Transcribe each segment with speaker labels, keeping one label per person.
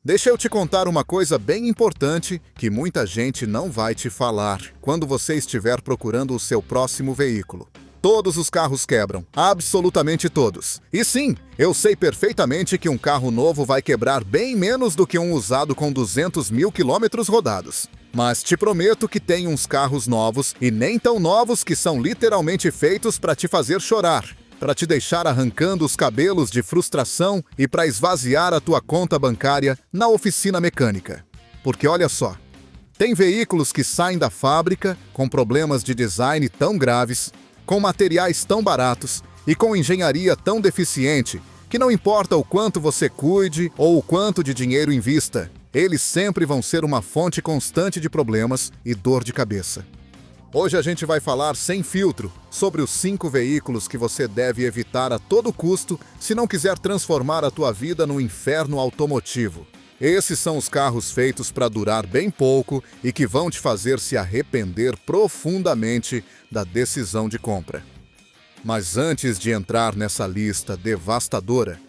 Speaker 1: Deixa eu te contar uma coisa bem importante que muita gente não vai te falar quando você estiver procurando o seu próximo veículo. Todos os carros quebram, absolutamente todos. E sim, eu sei perfeitamente que um carro novo vai quebrar bem menos do que um usado com 200 mil quilômetros rodados. Mas te prometo que tem uns carros novos, e nem tão novos, que são literalmente feitos para te fazer chorar, para te deixar arrancando os cabelos de frustração e para esvaziar a tua conta bancária na oficina mecânica. Porque olha só, tem veículos que saem da fábrica com problemas de design tão graves, com materiais tão baratos e com engenharia tão deficiente que não importa o quanto você cuide ou o quanto de dinheiro invista, eles sempre vão ser uma fonte constante de problemas e dor de cabeça. Hoje a gente vai falar sem filtro sobre os 5 veículos que você deve evitar a todo custo se não quiser transformar a tua vida num inferno automotivo. Esses são os carros feitos para durar bem pouco e que vão te fazer se arrepender profundamente da decisão de compra. Mas antes de entrar nessa lista devastadora,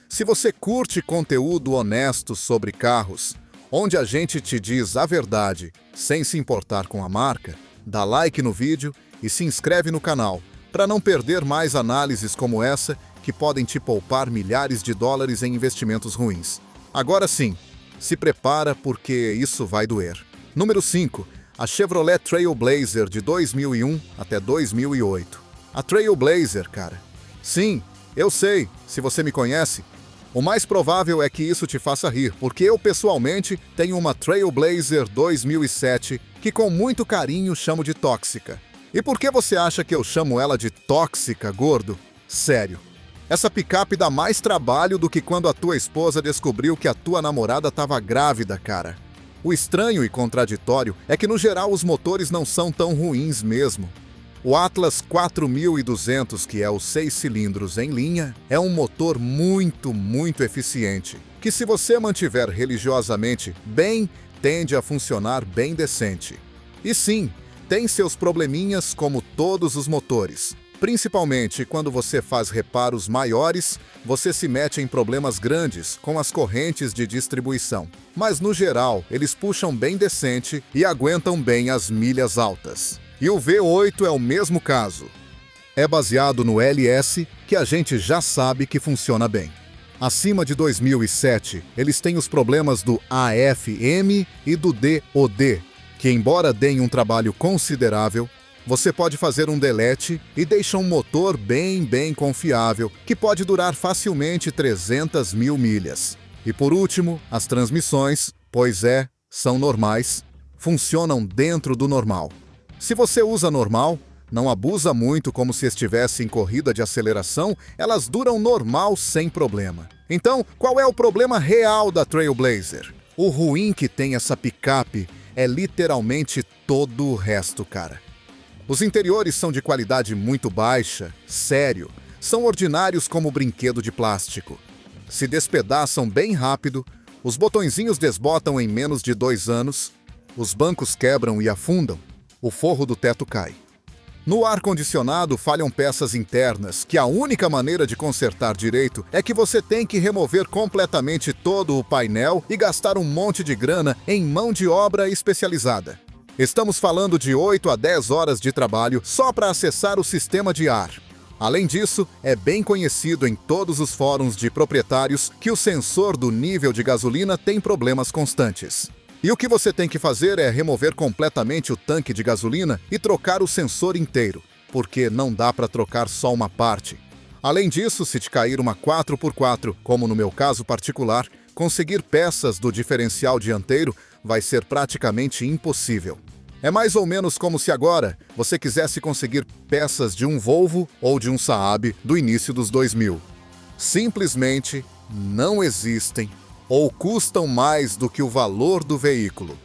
Speaker 1: se você curte conteúdo honesto sobre carros, onde a gente te diz a verdade sem se importar com a marca, dá like no vídeo e se inscreve no canal para não perder mais análises como essa que podem te poupar milhares de dólares em investimentos ruins. Agora sim, se prepara porque isso vai doer. Número 5. A Chevrolet Trailblazer de 2001 até 2008. A Trailblazer, cara. Sim, eu sei, se você me conhece, o mais provável é que isso te faça rir, porque eu pessoalmente tenho uma Trailblazer 2007 que com muito carinho chamo de tóxica. E por que você acha que eu chamo ela de tóxica, gordo? Sério. Essa picape dá mais trabalho do que quando a tua esposa descobriu que a tua namorada estava grávida, cara. O estranho e contraditório é que, no geral, os motores não são tão ruins mesmo. O Atlas 4200, que é os 6 cilindros em linha, é um motor muito eficiente, que se você mantiver religiosamente bem, tende a funcionar bem decente. E sim, tem seus probleminhas como todos os motores. Principalmente quando você faz reparos maiores, você se mete em problemas grandes com as correntes de distribuição. Mas no geral, eles puxam bem decente e aguentam bem as milhas altas. E o V8 é o mesmo caso. É baseado no LS, que a gente já sabe que funciona bem. Acima de 2007, eles têm os problemas do AFM e do DOD, que embora deem um trabalho considerável, você pode fazer um delete e deixa um motor bem confiável, que pode durar facilmente 300 mil milhas. E por último, as transmissões, pois são normais, funcionam dentro do normal. Se você usa normal, não abusa muito como se estivesse em corrida de aceleração, elas duram normal sem problema. Então, qual é o problema real da Trailblazer? O ruim que tem essa picape é literalmente todo o resto, cara. Os interiores são de qualidade muito baixa, sério, são ordinários como brinquedo de plástico. Se despedaçam bem rápido, os botõezinhos desbotam em menos de 2 anos, os bancos quebram e afundam, o forro do teto cai. No ar-condicionado falham peças internas, que a única maneira de consertar direito é que você tem que remover completamente todo o painel e gastar um monte de grana em mão de obra especializada. Estamos falando de 8 a 10 horas de trabalho só para acessar o sistema de ar. Além disso, é bem conhecido em todos os fóruns de proprietários que o sensor do nível de gasolina tem problemas constantes. E o que você tem que fazer é remover completamente o tanque de gasolina e trocar o sensor inteiro, porque não dá para trocar só uma parte. Além disso, se te cair uma 4x4, como no meu caso particular, conseguir peças do diferencial dianteiro vai ser praticamente impossível. É mais ou menos como se agora você quisesse conseguir peças de um Volvo ou de um Saab do início dos 2000. Simplesmente não existem ou custam mais do que o valor do veículo.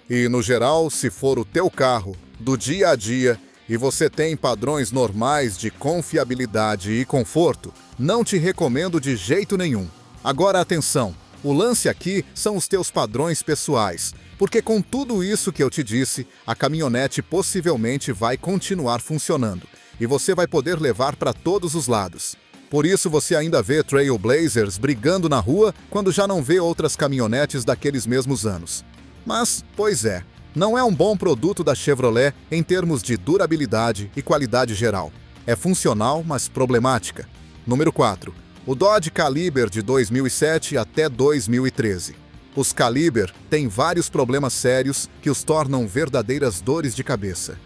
Speaker 1: E, no geral, se for o teu carro, do dia a dia, e você tem padrões normais de confiabilidade e conforto, não te recomendo de jeito nenhum. Agora atenção! O lance aqui são os teus padrões pessoais, porque com tudo isso que eu te disse, a caminhonete possivelmente vai continuar funcionando e você vai poder levar para todos os lados. Por isso você ainda vê Trailblazers brigando na rua quando já não vê outras caminhonetes daqueles mesmos anos. Mas, pois é, não é um bom produto da Chevrolet em termos de durabilidade e qualidade geral. É funcional, mas problemática. Número 4. O Dodge Caliber de 2007 até 2013. Os Caliber têm vários problemas sérios que os tornam verdadeiras dores de cabeça.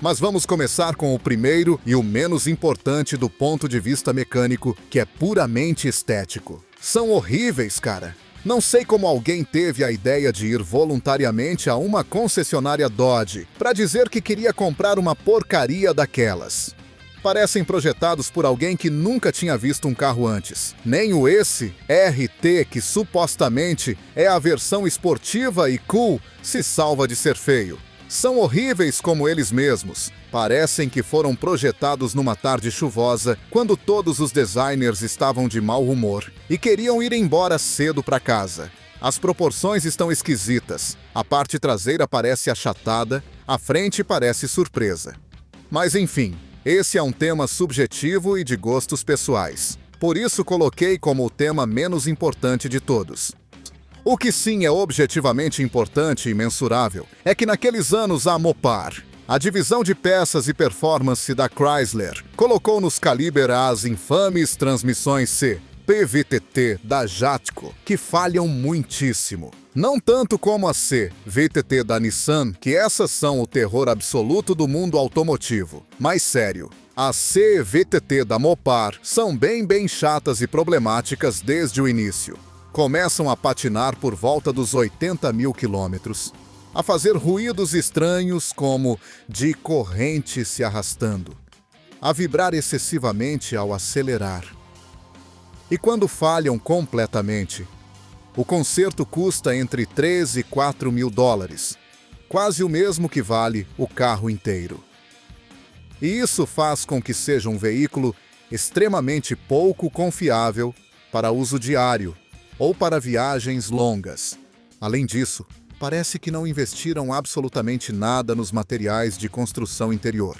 Speaker 1: Mas vamos começar com o primeiro e o menos importante do ponto de vista mecânico, que é puramente estético. São horríveis, cara. Não sei como alguém teve a ideia de ir voluntariamente a uma concessionária Dodge para dizer que queria comprar uma porcaria daquelas. Parecem projetados por alguém que nunca tinha visto um carro antes. Nem o esse RT, que supostamente é a versão esportiva e cool, se salva de ser feio. São horríveis como eles mesmos. Parecem que foram projetados numa tarde chuvosa, quando todos os designers estavam de mau humor e queriam ir embora cedo para casa. As proporções estão esquisitas. A parte traseira parece achatada, a frente parece surpresa. Mas enfim, esse é um tema subjetivo e de gostos pessoais. Por isso coloquei como o tema menos importante de todos. O que sim é objetivamente importante e mensurável é que naqueles anos a Mopar, a divisão de peças e performance da Chrysler, colocou nos Caliber as infames transmissões C, PVTT da Jatco, que falham muitíssimo. Não tanto como a C, VTT da Nissan, que essas são o terror absoluto do mundo automotivo. Mas sério, a C, VTT da Mopar são bem chatas e problemáticas desde o início. Começam a patinar por volta dos 80 mil quilômetros, a fazer ruídos estranhos como de corrente se arrastando, a vibrar excessivamente ao acelerar. E quando falham completamente, o conserto custa entre 3 e 4 mil dólares, quase o mesmo que vale o carro inteiro. E isso faz com que seja um veículo extremamente pouco confiável para uso diário ou para viagens longas. Além disso, parece que não investiram absolutamente nada nos materiais de construção interior.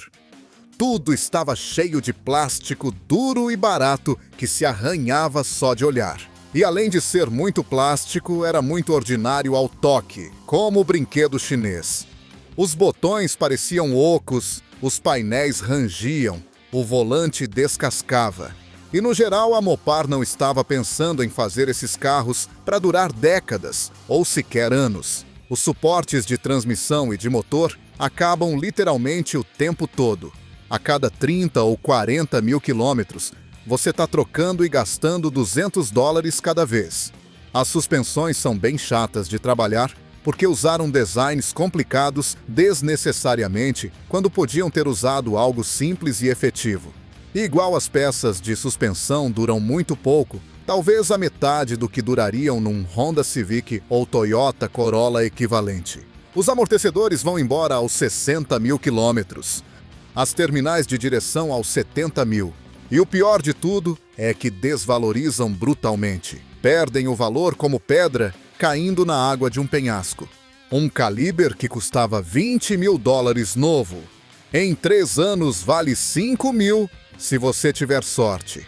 Speaker 1: Tudo estava cheio de plástico duro e barato que se arranhava só de olhar. E além de ser muito plástico, era muito ordinário ao toque, como o brinquedo chinês. Os botões pareciam ocos, os painéis rangiam, o volante descascava. E no geral a Mopar não estava pensando em fazer esses carros para durar décadas ou sequer anos. Os suportes de transmissão e de motor acabam literalmente o tempo todo. A cada 30 ou 40 mil quilômetros, você está trocando e gastando 200 dólares cada vez. As suspensões são bem chatas de trabalhar porque usaram designs complicados desnecessariamente quando podiam ter usado algo simples e efetivo. E igual as peças de suspensão duram muito pouco, talvez a metade do que durariam num Honda Civic ou Toyota Corolla equivalente. Os amortecedores vão embora aos 60 mil quilômetros, as terminais de direção aos 70 mil. E o pior de tudo é que desvalorizam brutalmente. Perdem o valor como pedra caindo na água de um penhasco. Um Caliber que custava 20 mil dólares novo, em 3 anos vale 5 mil se você tiver sorte.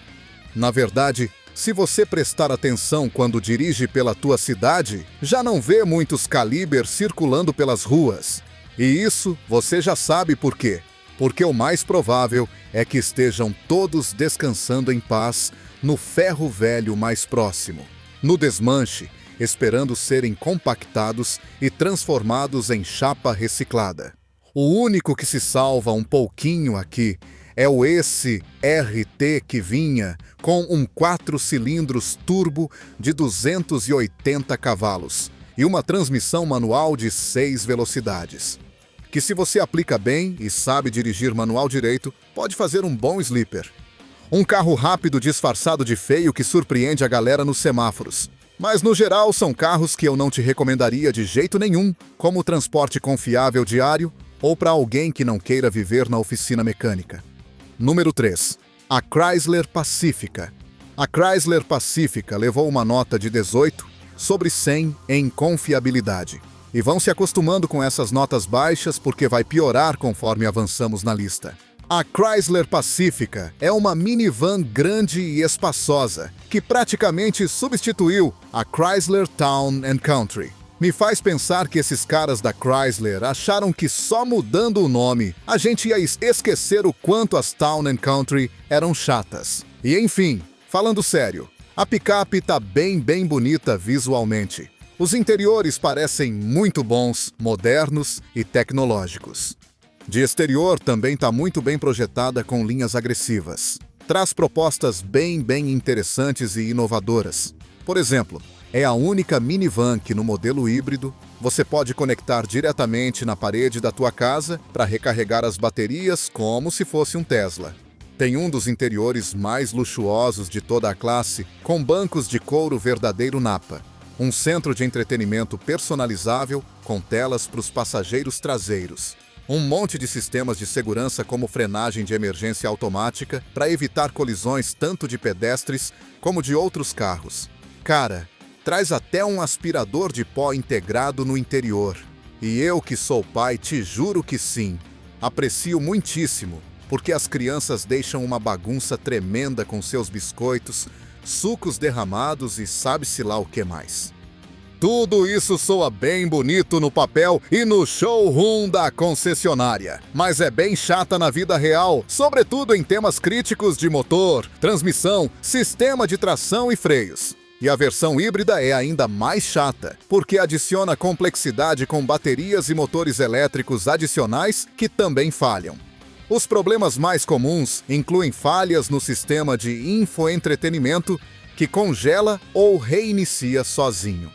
Speaker 1: Na verdade, se você prestar atenção quando dirige pela tua cidade, já não vê muitos Caliber circulando pelas ruas. E isso você já sabe por quê. Porque o mais provável é que estejam todos descansando em paz no ferro velho mais próximo, no desmanche, esperando serem compactados e transformados em chapa reciclada. O único que se salva um pouquinho aqui é o esse RT que vinha com um 4 cilindros turbo de 280 cavalos e uma transmissão manual de 6 velocidades. Que se você aplica bem e sabe dirigir manual direito, pode fazer um bom sleeper. Um carro rápido disfarçado de feio que surpreende a galera nos semáforos. Mas no geral são carros que eu não te recomendaria de jeito nenhum, como transporte confiável diário ou para alguém que não queira viver na oficina mecânica. Número 3. A Chrysler Pacifica. A Chrysler Pacifica levou uma nota de 18 sobre 100 em confiabilidade. E vão se acostumando com essas notas baixas porque vai piorar conforme avançamos na lista. A Chrysler Pacifica é uma minivan grande e espaçosa, que praticamente substituiu a Chrysler Town & Country. Me faz pensar que esses caras da Chrysler acharam que só mudando o nome a gente ia esquecer o quanto as Town & Country eram chatas. E enfim, falando sério, a picape tá bem bonita visualmente. Os interiores parecem muito bons, modernos e tecnológicos. De exterior também está muito bem projetada com linhas agressivas. Traz propostas bem interessantes e inovadoras. Por exemplo, é a única minivan que no modelo híbrido você pode conectar diretamente na parede da tua casa para recarregar as baterias como se fosse um Tesla. Tem um dos interiores mais luxuosos de toda a classe, com bancos de couro verdadeiro Napa. Um centro de entretenimento personalizável com telas para os passageiros traseiros. Um monte de sistemas de segurança como frenagem de emergência automática para evitar colisões tanto de pedestres como de outros carros. Cara, traz até um aspirador de pó integrado no interior. E eu que sou pai te juro que sim. Aprecio muitíssimo, porque as crianças deixam uma bagunça tremenda com seus biscoitos, sucos derramados e sabe-se lá o que mais. Tudo isso soa bem bonito no papel e no showroom da concessionária, mas é bem chata na vida real, sobretudo em temas críticos de motor, transmissão, sistema de tração e freios. E a versão híbrida é ainda mais chata, porque adiciona complexidade com baterias e motores elétricos adicionais que também falham. Os problemas mais comuns incluem falhas no sistema de infoentretenimento, que congela ou reinicia sozinho.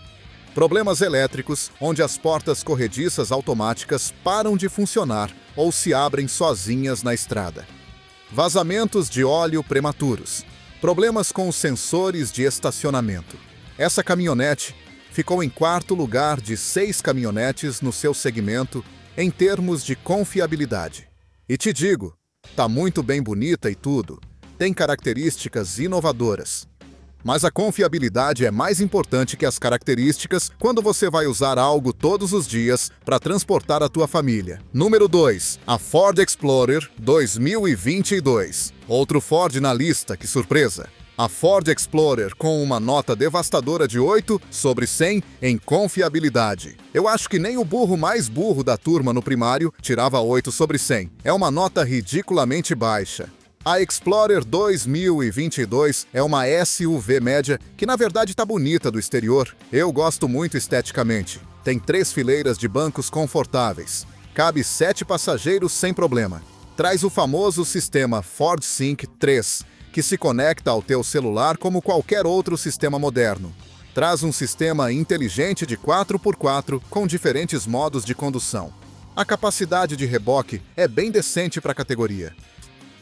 Speaker 1: Problemas elétricos, onde as portas corrediças automáticas param de funcionar ou se abrem sozinhas na estrada. Vazamentos de óleo prematuros. Problemas com os sensores de estacionamento. Essa caminhonete ficou em quarto lugar de 6 caminhonetes no seu segmento em termos de confiabilidade. E te digo, tá muito bem bonita e tudo, tem características inovadoras. Mas a confiabilidade é mais importante que as características quando você vai usar algo todos os dias para transportar a tua família. Número 2. A Ford Explorer 2022. Outro Ford na lista, que surpresa! A Ford Explorer com uma nota devastadora de 8 sobre 100 em confiabilidade. Eu acho que nem o burro mais burro da turma no primário tirava 8 sobre 100. É uma nota ridiculamente baixa. A Explorer 2022 é uma SUV média que na verdade tá bonita do exterior. Eu gosto muito esteticamente. Tem 3 fileiras de bancos confortáveis. Cabe 7 passageiros sem problema. Traz o famoso sistema Ford Sync 3, que se conecta ao teu celular como qualquer outro sistema moderno. Traz um sistema inteligente de 4x4 com diferentes modos de condução. A capacidade de reboque é bem decente para a categoria.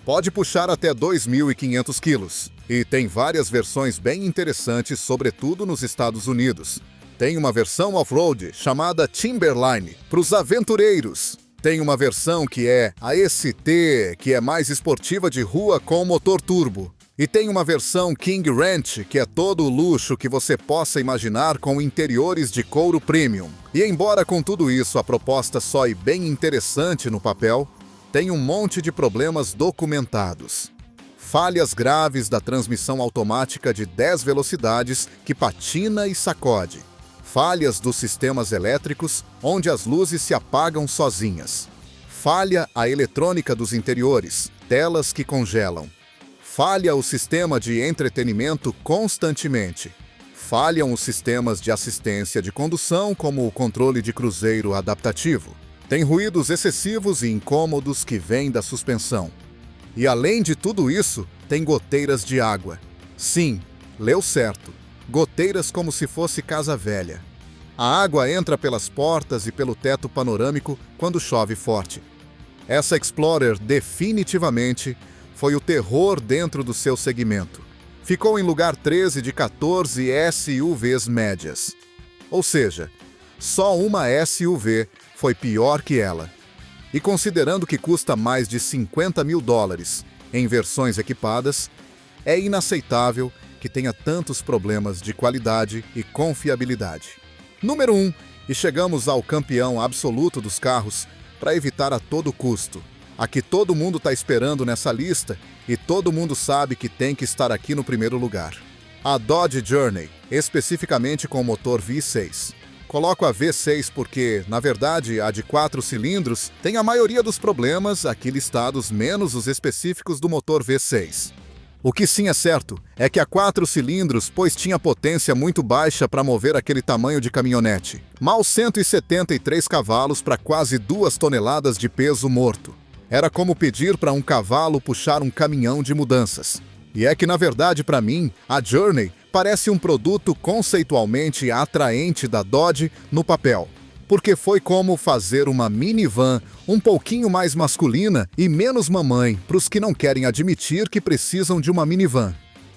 Speaker 1: Pode puxar até 2.500 quilos. E tem várias versões bem interessantes, sobretudo nos Estados Unidos. Tem uma versão off-road chamada Timberline, para os aventureiros. Tem uma versão que é a ST, que é mais esportiva de rua com motor turbo. E tem uma versão King Ranch, que é todo o luxo que você possa imaginar com interiores de couro premium. E embora com tudo isso a proposta soe bem interessante no papel, tem um monte de problemas documentados. Falhas graves da transmissão automática de 10 velocidades que patina e sacode. Falhas dos sistemas elétricos, onde as luzes se apagam sozinhas. Falha a eletrônica dos interiores, telas que congelam. Falha o sistema de entretenimento constantemente. Falham os sistemas de assistência de condução, como o controle de cruzeiro adaptativo. Tem ruídos excessivos e incômodos que vêm da suspensão. E além de tudo isso, tem goteiras de água. Sim, leu certo. Goteiras como se fosse casa velha. A água entra pelas portas e pelo teto panorâmico quando chove forte. Essa Explorer definitivamente foi o terror dentro do seu segmento. Ficou em lugar 13 de 14 SUVs médias. Ou seja, só uma SUV foi pior que ela. E considerando que custa mais de $50 mil em versões equipadas, é inaceitável que tenha tantos problemas de qualidade e confiabilidade. Número 1, e chegamos ao campeão absoluto dos carros para evitar a todo custo, A que todo mundo está esperando nessa lista e todo mundo sabe que tem que estar aqui no primeiro lugar. A Dodge Journey, especificamente com o motor V6. Coloco a V6 porque, na verdade, a de 4 cilindros tem a maioria dos problemas aqui listados, menos os específicos do motor V6. O que sim é certo é que a 4 cilindros, pois tinha potência muito baixa para mover aquele tamanho de caminhonete. Mal 173 cavalos para quase 2 toneladas de peso morto. Era como pedir para um cavalo puxar um caminhão de mudanças. E é que, na verdade, para mim, a Journey parece um produto conceitualmente atraente da Dodge no papel. Porque foi como fazer uma minivan um pouquinho mais masculina e menos mamãe para os que não querem admitir que precisam de uma minivan.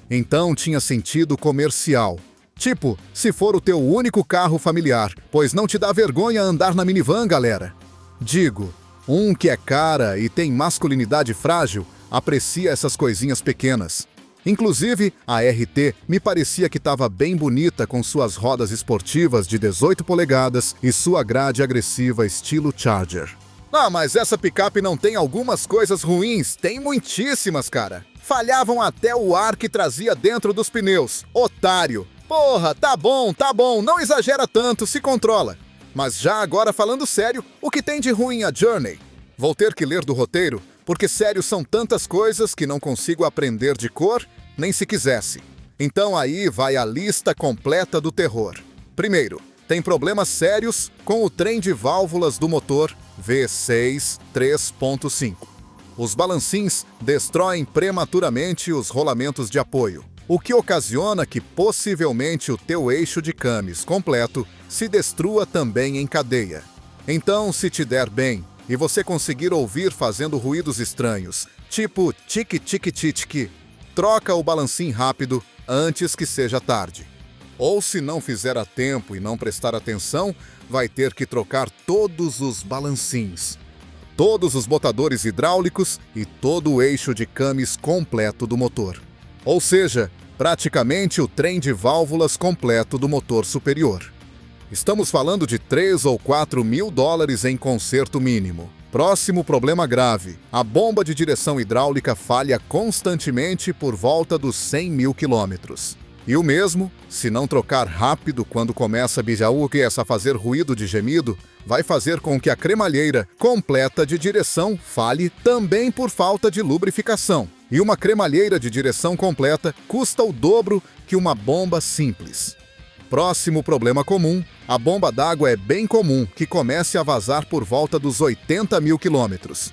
Speaker 1: Então tinha sentido comercial. Tipo, se for o teu único carro familiar, pois não te dá vergonha andar na minivan, galera. Digo, um que é cara e tem masculinidade frágil, aprecia essas coisinhas pequenas. Inclusive, a RT me parecia que estava bem bonita com suas rodas esportivas de 18 polegadas e sua grade agressiva estilo Charger. Ah, mas essa picape não tem algumas coisas ruins? Tem muitíssimas, cara. Falhavam até o ar que trazia dentro dos pneus. Otário! Porra, tá bom, não exagera tanto, se controla. Mas já agora falando sério, o que tem de ruim a Journey? Vou ter que ler do roteiro, porque sério são tantas coisas que não consigo aprender de cor, nem se quisesse. Então aí vai a lista completa do terror. Primeiro, tem problemas sérios com o trem de válvulas do motor V6 3.5. Os balancins destroem prematuramente os rolamentos de apoio, o que ocasiona que possivelmente o teu eixo de camis completo se destrua também em cadeia. Então, se te der bem, e você conseguir ouvir fazendo ruídos estranhos, tipo tique-tique-tique, troca o balancim rápido antes que seja tarde. Ou se não fizer a tempo e não prestar atenção, vai ter que trocar todos os balancins, todos os botadores hidráulicos e todo o eixo de camis completo do motor. Ou seja, praticamente o trem de válvulas completo do motor superior. Estamos falando de 3 ou 4 mil dólares em conserto mínimo. Próximo problema grave. A bomba de direção hidráulica falha constantemente por volta dos 100 mil quilômetros. E o mesmo, se não trocar rápido quando começa a bijaúques a fazer ruído de gemido, vai fazer com que a cremalheira completa de direção falhe também por falta de lubrificação. E uma cremalheira de direção completa custa o dobro que uma bomba simples. Próximo problema comum, a bomba d'água é bem comum que comece a vazar por volta dos 80 mil quilômetros.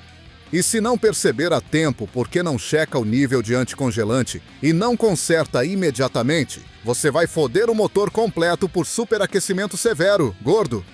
Speaker 1: E se não perceber a tempo porque não checa o nível de anticongelante e não conserta imediatamente, você vai foder o motor completo por superaquecimento severo, gordo.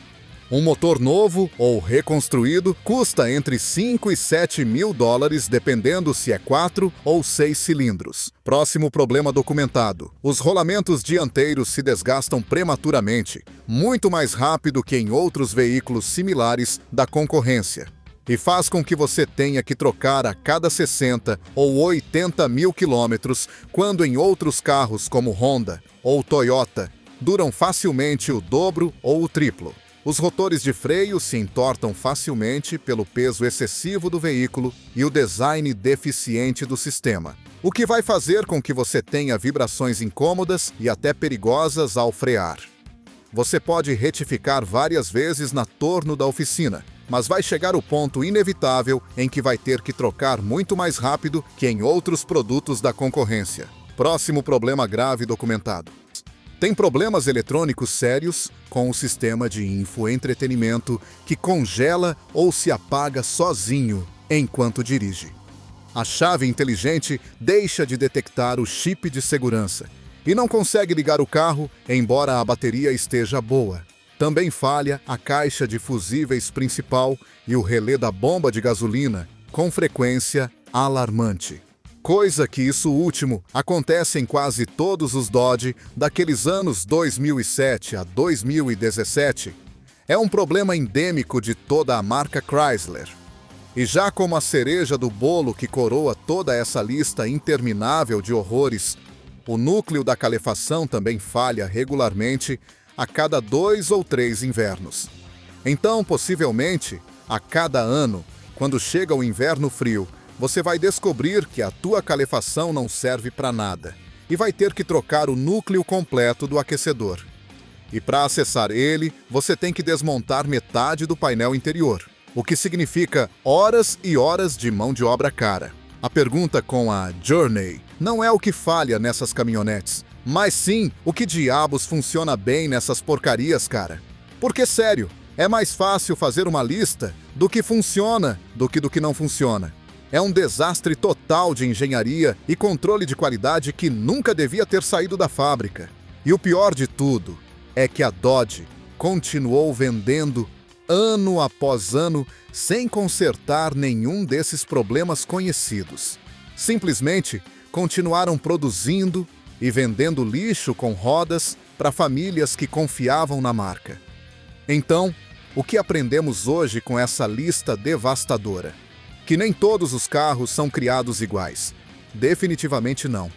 Speaker 1: Um motor novo ou reconstruído custa entre 5 e 7 mil dólares, dependendo se é 4 ou 6 cilindros. Próximo problema documentado. Os rolamentos dianteiros se desgastam prematuramente, muito mais rápido que em outros veículos similares da concorrência. E faz com que você tenha que trocar a cada 60 ou 80 mil quilômetros, quando em outros carros como Honda ou Toyota duram facilmente o dobro ou o triplo. Os rotores de freio se entortam facilmente pelo peso excessivo do veículo e o design deficiente do sistema, o que vai fazer com que você tenha vibrações incômodas e até perigosas ao frear. Você pode retificar várias vezes na torno da oficina, mas vai chegar o ponto inevitável em que vai ter que trocar muito mais rápido que em outros produtos da concorrência. Próximo problema grave documentado. Tem problemas eletrônicos sérios com o sistema de infoentretenimento que congela ou se apaga sozinho enquanto dirige. A chave inteligente deixa de detectar o chip de segurança e não consegue ligar o carro, embora a bateria esteja boa. Também falha a caixa de fusíveis principal e o relé da bomba de gasolina, com frequência alarmante. Coisa que isso último acontece em quase todos os Dodge daqueles anos 2007 a 2017. É um problema endêmico de toda a marca Chrysler. E já como a cereja do bolo que coroa toda essa lista interminável de horrores, o núcleo da calefação também falha regularmente a cada 2 ou 3 invernos. Então, possivelmente, a cada ano, Quando chega o inverno frio, você vai descobrir que a tua calefação não serve para nada e vai ter que trocar o núcleo completo do aquecedor. E para acessar ele, você tem que desmontar metade do painel interior, o que significa horas e horas de mão de obra cara. A pergunta com a Journey não é o que falha nessas caminhonetes, mas sim o que diabos funciona bem nessas porcarias, cara. Porque, sério, é mais fácil fazer uma lista do que funciona do que não funciona. É um desastre total de engenharia e controle de qualidade que nunca devia ter saído da fábrica. E o pior de tudo é que a Dodge continuou vendendo ano após ano sem consertar nenhum desses problemas conhecidos. Simplesmente continuaram produzindo e vendendo lixo com rodas para famílias que confiavam na marca. Então, o que aprendemos hoje com essa lista devastadora? Que nem todos os carros são criados iguais. Definitivamente não.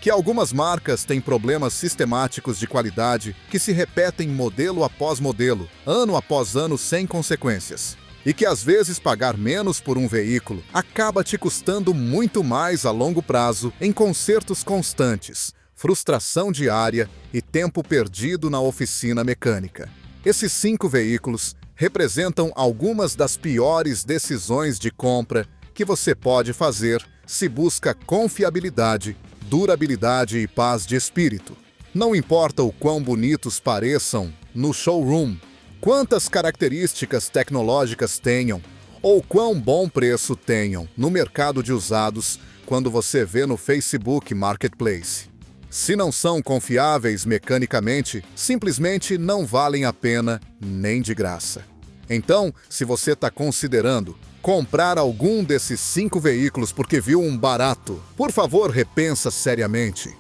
Speaker 1: Que algumas marcas têm problemas sistemáticos de qualidade que se repetem modelo após modelo, ano após ano sem consequências. E que às vezes pagar menos por um veículo acaba te custando muito mais a longo prazo em consertos constantes, frustração diária e tempo perdido na oficina mecânica. Esses 5 veículos representam algumas das piores decisões de compra que você pode fazer se busca confiabilidade, durabilidade e paz de espírito. Não importa o quão bonitos pareçam no showroom, quantas características tecnológicas tenham ou quão bom preço tenham no mercado de usados quando você vê no Facebook Marketplace. Se não são confiáveis mecanicamente, simplesmente não valem a pena nem de graça. Então, se você está considerando comprar algum desses 5 veículos porque viu um barato, por favor, repensa seriamente.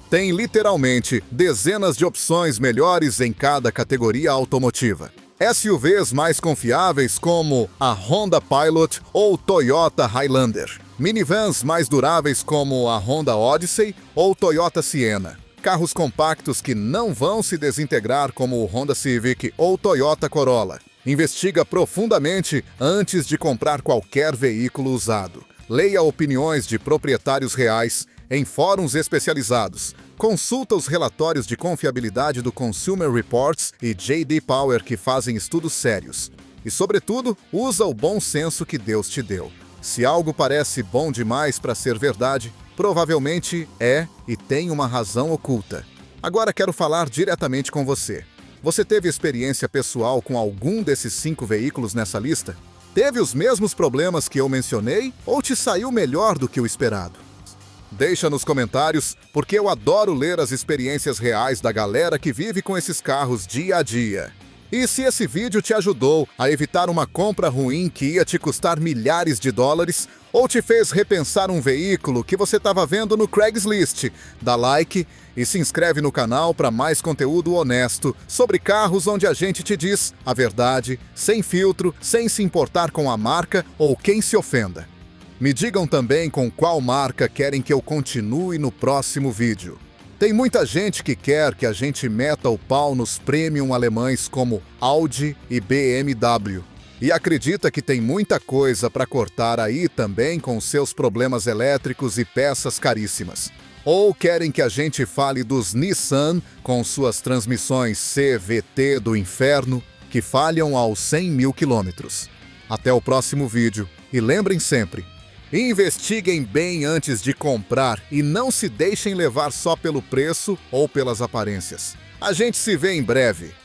Speaker 1: Tem literalmente dezenas de opções melhores em cada categoria automotiva. SUVs mais confiáveis como a Honda Pilot ou Toyota Highlander. Minivans mais duráveis como a Honda Odyssey ou Toyota Sienna. Carros compactos que não vão se desintegrar como o Honda Civic ou Toyota Corolla. Investiga profundamente antes de comprar qualquer veículo usado. Leia opiniões de proprietários reais em fóruns especializados. Consulta os relatórios de confiabilidade do Consumer Reports e J.D. Power que fazem estudos sérios. E, sobretudo, usa o bom senso que Deus te deu. Se algo parece bom demais para ser verdade, provavelmente é e tem uma razão oculta. Agora quero falar diretamente com você. Você teve experiência pessoal com algum desses 5 veículos nessa lista? Teve os mesmos problemas que eu mencionei ou te saiu melhor do que o esperado? Deixa nos comentários, porque eu adoro ler as experiências reais da galera que vive com esses carros dia a dia. E se esse vídeo te ajudou a evitar uma compra ruim que ia te custar milhares de dólares, ou te fez repensar um veículo que você estava vendo no Craigslist, dá like e se inscreve no canal para mais conteúdo honesto sobre carros onde a gente te diz a verdade, sem filtro, sem se importar com a marca ou quem se ofenda. Me digam também com qual marca querem que eu continue no próximo vídeo. Tem muita gente que quer que a gente meta o pau nos premium alemães como Audi e BMW. E acredita que tem muita coisa para cortar aí também com seus problemas elétricos e peças caríssimas. Ou querem que a gente fale dos Nissan com suas transmissões CVT do inferno que falham aos 100 mil quilômetros. Até o próximo vídeo. E lembrem sempre, investiguem bem antes de comprar e não se deixem levar só pelo preço ou pelas aparências. A gente se vê em breve.